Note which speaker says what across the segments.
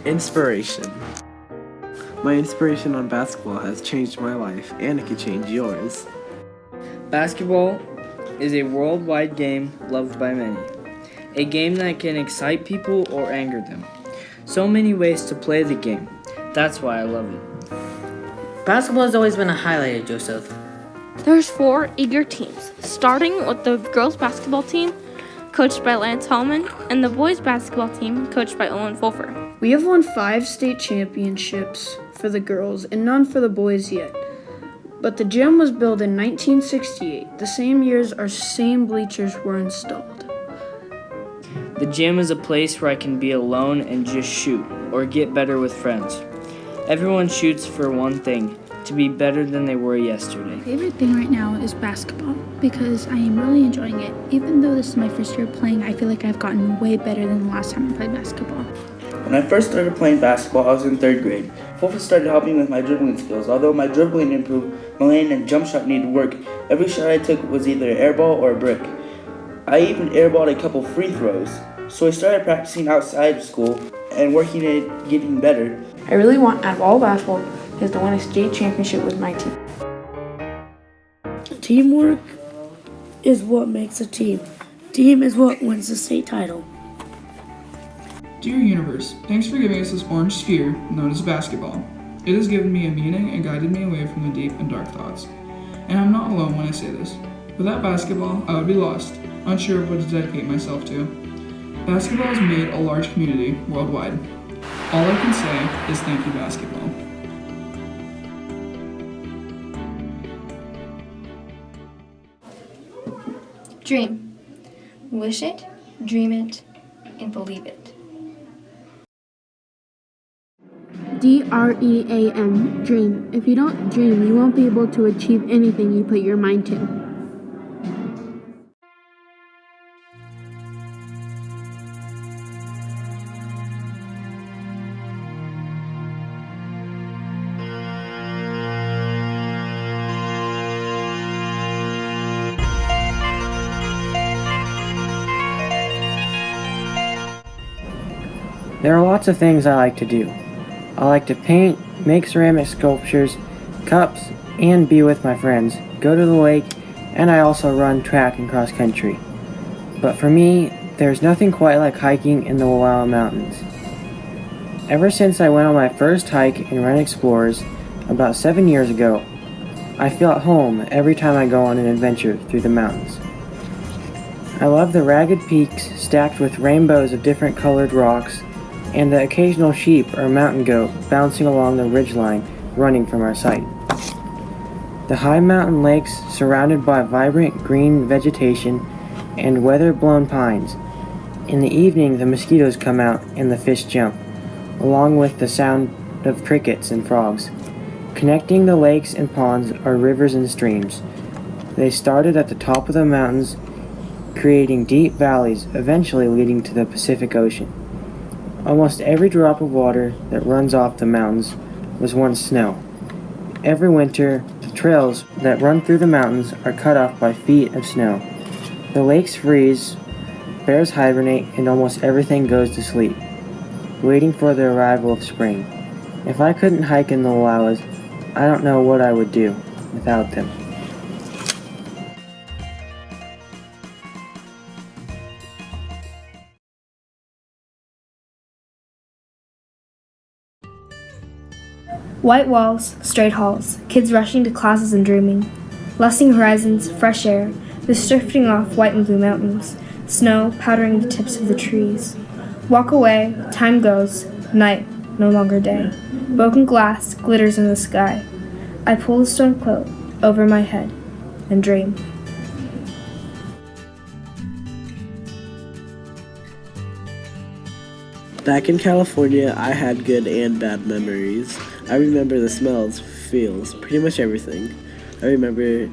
Speaker 1: Inspiration. My inspiration on basketball has changed my life, and it could change yours.
Speaker 2: Basketball is a worldwide game loved by many. A game that can excite people or anger them. So many ways to play the game. That's why I love it.
Speaker 3: Basketball has always been a highlight, Joseph.
Speaker 4: There's 4 eager teams, starting with the girls basketball team, coached by Lance Hallman, and the boys basketball team, coached by Owen Fulfer.
Speaker 5: We have won 5 state championships for the girls and none for the boys yet. But the gym was built in 1968, the same year as our same bleachers were installed.
Speaker 2: The gym is a place where I can be alone and just shoot, or get better with friends. Everyone shoots for one thing, to be better than they were yesterday.
Speaker 6: My favorite thing right now is basketball because I am really enjoying it. Even though this is my first year playing, I feel like I've gotten way better than the last time I played basketball.
Speaker 7: When I first started playing basketball, I was in 3rd grade. Fulfa started helping me with my dribbling skills. Although my dribbling improved, my lane and jump shot needed work. Every shot I took was either an air ball or a brick. I even airballed a couple free throws. So I started practicing outside of school and working at getting better.
Speaker 8: I really want, out of all basketball, is to win a state championship with my team.
Speaker 9: Teamwork is what makes a team. Team is what wins the state title.
Speaker 10: Dear Universe, thanks for giving us this orange sphere known as basketball. It has given me a meaning and guided me away from the deep and dark thoughts. And I'm not alone when I say this. Without basketball, I would be lost, unsure of what to dedicate myself to. Basketball has made a large community worldwide. All I can say is thank you, basketball.
Speaker 11: Dream. Wish it, dream it, and believe it.
Speaker 12: DREAM, dream. If you don't dream, you won't be able to achieve anything you put your mind to.
Speaker 13: There are lots of things I like to do. I like to paint, make ceramic sculptures, cups, and be with my friends, go to the lake, and I also run track and cross country. But for me, there's nothing quite like hiking in the Wallowa Mountains. Ever since I went on my first hike in Run Explorers about 7 years ago, I feel at home every time I go on an adventure through the mountains. I love the ragged peaks stacked with rainbows of different colored rocks, and the occasional sheep or mountain goat bouncing along the ridgeline running from our sight. The high mountain lakes surrounded by vibrant green vegetation and weather-blown pines. In the evening, the mosquitoes come out and the fish jump, along with the sound of crickets and frogs. Connecting the lakes and ponds are rivers and streams. They started at the top of the mountains, creating deep valleys, eventually leading to the Pacific Ocean. Almost every drop of water that runs off the mountains was once snow. Every winter, the trails that run through the mountains are cut off by feet of snow. The lakes freeze, bears hibernate, and almost everything goes to sleep, waiting for the arrival of spring. If I couldn't hike in the Wallowas, I don't know what I would do without them.
Speaker 11: White walls, straight halls, kids rushing to classes and dreaming. Lusting horizons, fresh air, the drifting off white and blue mountains, snow powdering the tips of the trees. Walk away, time goes, night, no longer day. Broken glass glitters in the sky. I pull the storm cloak over my head and dream.
Speaker 1: Back in California, I had good and bad memories. I remember the smells, feels, pretty much everything. I remember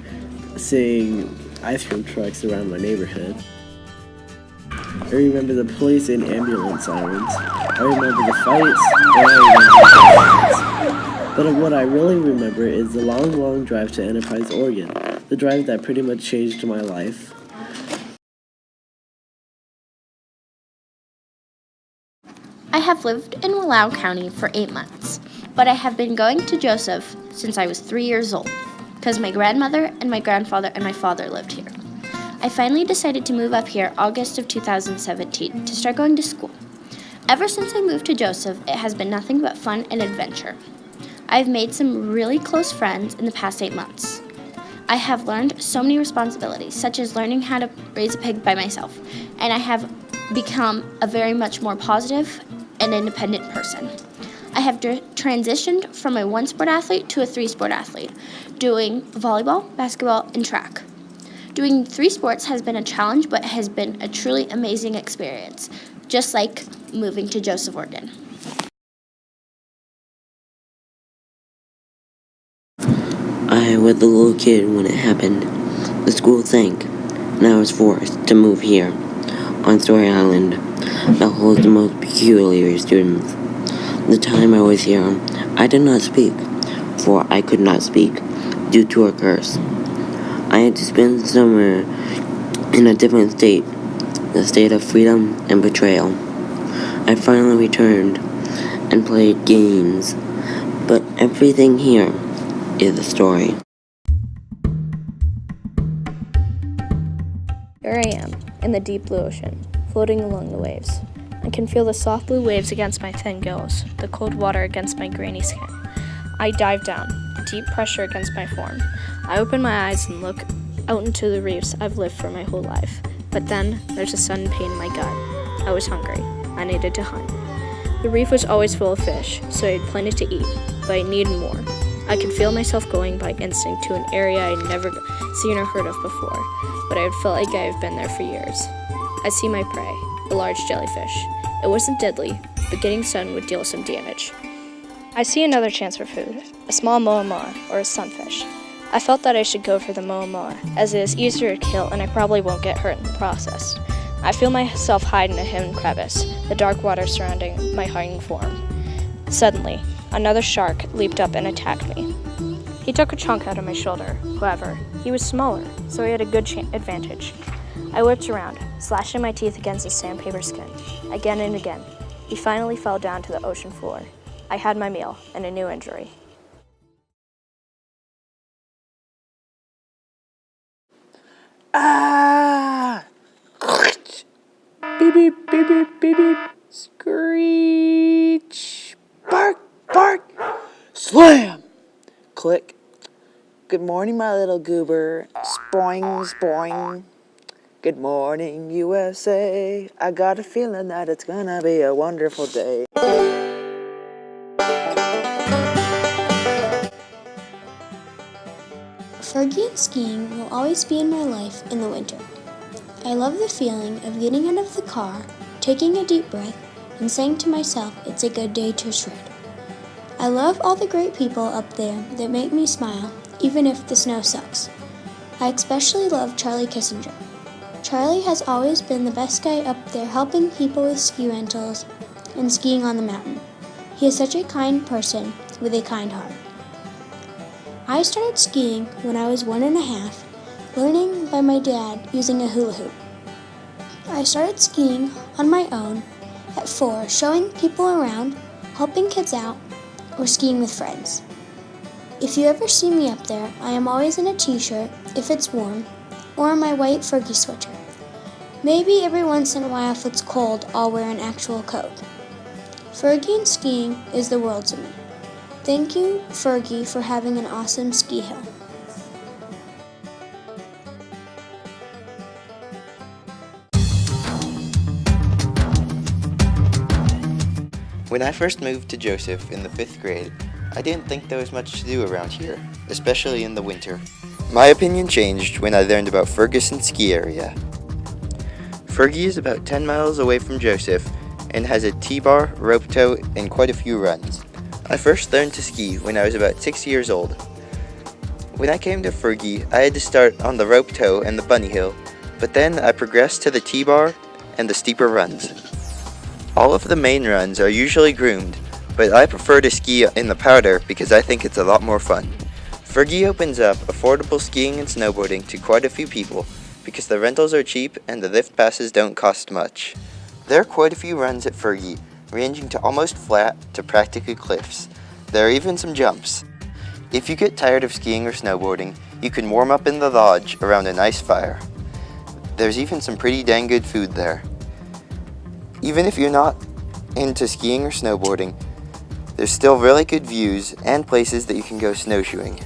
Speaker 1: seeing ice cream trucks around my neighborhood. I remember the police and ambulance sirens. I remember the fights, and I remember the fights. But what I really remember is the long drive to Enterprise, Oregon. The drive that pretty much changed my life.
Speaker 6: I
Speaker 14: have lived in Wallow County for 8 months, but I have been going to Joseph since I was 3 years old, because my grandmother and my grandfather and my father lived here. I finally decided to move up here August of 2017 to start going to school. Ever since I moved to Joseph, it has been nothing but fun and adventure. I've made some really close friends in the past 8 months. I have learned so many responsibilities, such as learning how to raise a pig by myself, and I have become a very much more positive and independent person. I have transitioned from a one-sport athlete to a three-sport athlete, doing volleyball, basketball, and track. Doing 3 sports has been a challenge, but has been a truly amazing experience, just like moving to Joseph, Oregon.
Speaker 15: I was a little kid when it happened. The school sank, and I was forced to move here, on Story Island, that holds the most peculiar students. The time I was here, I did not speak, for I could not speak, due to a curse. I had to spend summer in a different state, the state of freedom and betrayal. I finally returned and played games, but everything here is a story.
Speaker 16: Here I am, in the deep blue ocean, floating along the waves. I can feel the soft blue waves against my thin gills, the cold water against my grainy skin. I dive down, deep pressure against my form. I open my eyes and look out into the reefs I've lived for my whole life. But then, there's a sudden pain in my gut. I was hungry. I needed to hunt. The reef was always full of fish, so I had plenty to eat, but I needed more. I could feel myself going by instinct to an area I'd never seen or heard of before, but I had felt like I had been there for years. I see my prey, a large jellyfish. It wasn't deadly, but getting stung would deal some damage. I see another chance for food, a small moa or a sunfish. I felt that I should go for the moa, as it is easier to kill and I probably won't get hurt in the process. I feel myself hide in a hidden crevice, the dark water surrounding my hiding form. Suddenly, another shark leaped up and attacked me. He took a chunk out of my shoulder. However, he was smaller, so he had a good advantage. I whipped around, slashing my teeth against his sandpaper skin. Again and again, he finally fell down to the ocean floor. I had my meal and a new injury.
Speaker 17: Ah! Beep, beep, beep, beep, beep, beep. Screech. Bark, bark. Slam. Click. Good morning, my little goober. Spoing, spoing. Good morning, USA. I got a feeling that it's gonna be a wonderful day.
Speaker 14: Fergie and skiing will always be in my life in the winter. I love the feeling of getting out of the car, taking a deep breath, and saying to myself it's a good day to shred. I love all the great people up there that make me smile, even if the snow sucks. I especially love Charlie Kissinger. Charlie has always been the best guy up there helping people with ski rentals and skiing on the mountain. He is such a kind person with a kind heart. I started skiing when I was 1.5, learning by my dad using a hula hoop. I started skiing on my own at 4, showing people around, helping kids out, or skiing with friends. If you ever see me up there, I am always in a t-shirt if it's warm, or my white Fergie sweater. Maybe every once in a while if it's cold, I'll wear an actual coat. Fergie and skiing is the world to me. Thank you, Fergie, for having an awesome ski hill.
Speaker 18: When I first moved to Joseph in the 5th grade, I didn't think there was much to do around here, especially in the winter. My opinion changed when I learned about Ferguson Ski Area. Fergie is about 10 miles away from Joseph and has a T-bar, rope tow, and quite a few runs. I first learned to ski when I was about 6 years old. When I came to Fergie, I had to start on the rope tow and the bunny hill, but then I progressed to the T-bar and the steeper runs. All of the main runs are usually groomed, but I prefer to ski in the powder because I think it's a lot more fun. Fergie opens up affordable skiing and snowboarding to quite a few people because the rentals are cheap and the lift passes don't cost much. There are quite a few runs at Fergie, ranging to almost flat to practically cliffs. There are even some jumps. If you get tired of skiing or snowboarding, you can warm up in the lodge around a nice fire. There's even some pretty dang good food there. Even if you're not into skiing or snowboarding, there's still really good views and places that you can go snowshoeing.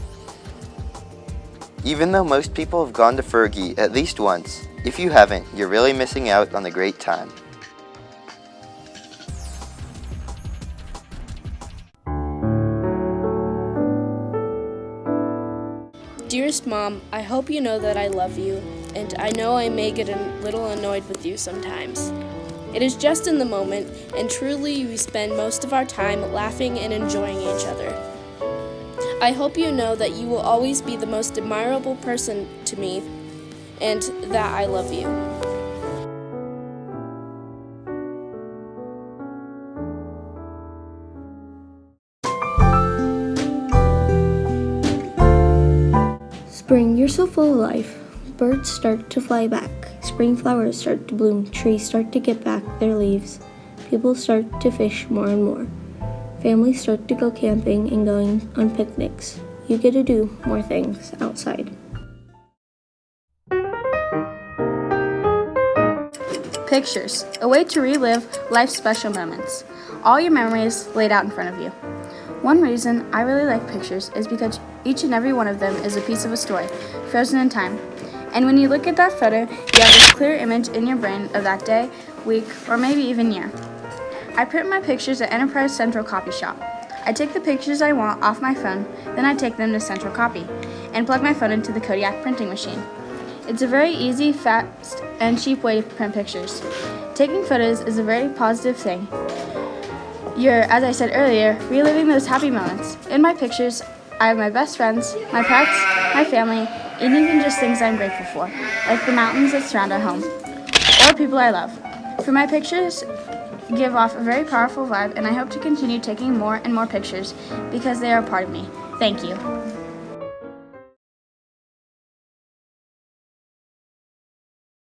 Speaker 18: Even though most people have gone to Fergie at least once, if you haven't, you're really missing out on a great time.
Speaker 16: Dearest Mom, I hope you know that I love you, and I know I may get a little annoyed with you sometimes. It is just in the moment, and truly we spend most of our time laughing and enjoying each other. I hope you know that you will always be the most admirable person to me, and that I love you.
Speaker 14: Spring, you're so full of life. Birds start to fly back. Spring flowers start to bloom. Trees start to get back their leaves. People start to fish more and more. Families start to go camping and going on picnics. You get to do more things outside.
Speaker 19: Pictures, a way to relive life's special moments. All your memories laid out in front of you. One reason I really like pictures is because each and every one of them is a piece of a story, frozen in time. And when you look at that photo, you have this clear image in your brain of that day, week, or maybe even year. I print my pictures at Enterprise Central Copy Shop. I take the pictures I want off my phone, then I take them to Central Copy, and plug my phone into the Kodiak printing machine. It's a very easy, fast, and cheap way to print pictures. Taking photos is a very positive thing. You're, as I said earlier, reliving those happy moments. In my pictures, I have my best friends, my pets, my family, and even just things I'm grateful for, like the mountains that surround our home, or people I love. For my pictures give off a very powerful vibe, and I hope to continue taking more and more pictures because they are a part of me. Thank you.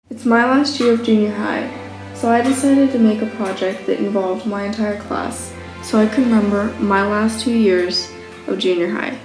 Speaker 8: It's my last year of junior high, so I decided to make a project that involved my entire class so I could remember my last 2 years of junior high.